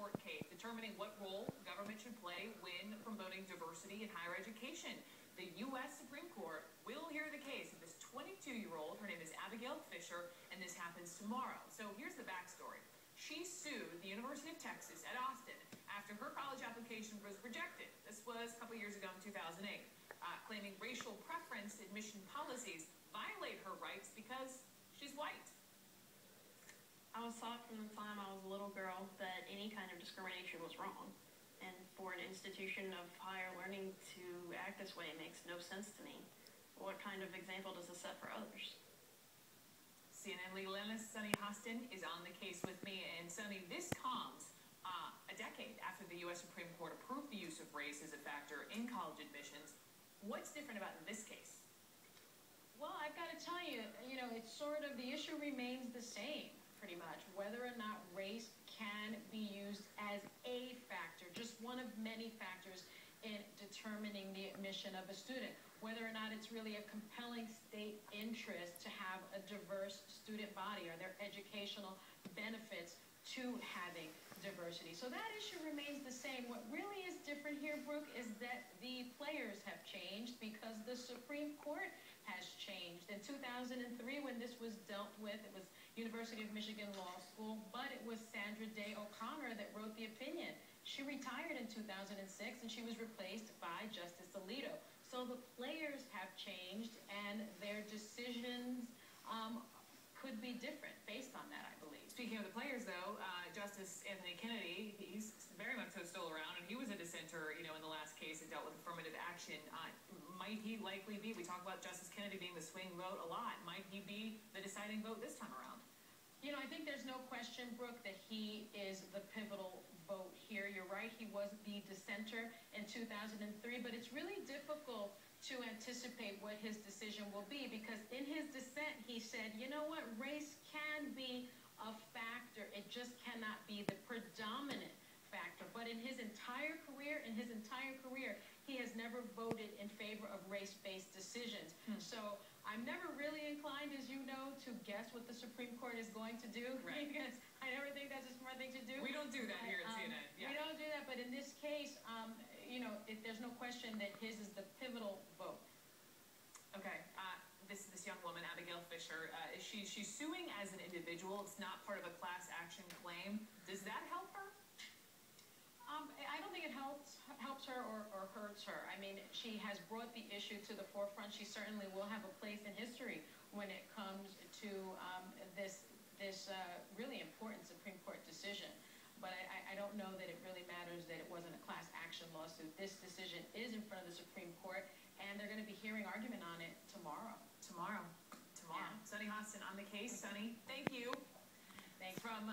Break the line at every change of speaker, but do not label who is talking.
Court case determining what role government should play when promoting diversity in higher education. The U.S. Supreme Court will hear the case of this 22-year-old. Her name is Abigail Fisher, and this happens tomorrow. So here's the backstory. She sued the University of Texas at Austin after her college application was rejected. This was a couple years ago in 2008, claiming racial preference admission policies violate her rights because she's white.
I was taught from the time I was a little girl that any kind of discrimination was wrong. And for an institution of higher learning to act this way makes no sense to me. What kind of example does this set for others?
CNN legal analyst Sunny Hostin is on the case with me. And Sunny, this comes a decade after the U.S. Supreme Court approved the use of race as a factor in college admissions. What's different about this case?
Well, I've got to tell you, it's sort of, the issue remains the same, pretty much. Whether or not race can be used as a factor, just one of many factors in determining the admission of a student. Whether or not it's really a compelling state interest to have a diverse student body. Are there educational benefits to having diversity? So that issue remains the same. What really is different here, Brooke, is that the players have changed because the Supreme Court has changed. In 2003, when this was dealt with, it was University of Michigan Law School, but it was Sandra Day O'Connor that wrote the opinion. She retired in 2006, and she was replaced by Justice Alito. So the players have changed, and their decisions could be different based on that, I believe.
Speaking of the players, though, Justice Anthony Kennedy, he's very much so still around, and he was a dissenter, in the last case that dealt with affirmative action. Might he likely be, we talk about Justice Kennedy being the swing vote a lot, might he be the deciding vote this time around?
I think there's no question, Brooke, that he is the pivotal vote here. You're right, he was the dissenter in 2003, but it's really difficult to anticipate what his decision will be, because in his dissent, he said, you know what, race can be a factor. It just cannot be the predominant factor. But in his entire career, he has never voted in favor of race-based decisions. So I'm never really inclined, as you know, to guess what the Supreme Court is going to do.
Right.
Because I never think that's a smart thing to do.
We don't do that here at CNN. Yeah.
We don't do that, but in this case, there's no question that his is the pivotal vote.
Okay. This young woman, Abigail Fisher, she's suing as an individual. It's not part of a class action claim. Does that help her?
I don't think it helps her or hurts her. I mean, she has brought the issue to the forefront. She certainly will have a place in history when it comes to this really important Supreme Court decision. But I don't know that it really matters that it wasn't a class action lawsuit. This decision is in front of the Supreme Court, and they're going to be hearing argument on it tomorrow.
Tomorrow.
Yeah.
Sunny Hostin on the case. Sunny, thank you.
Thanks.
From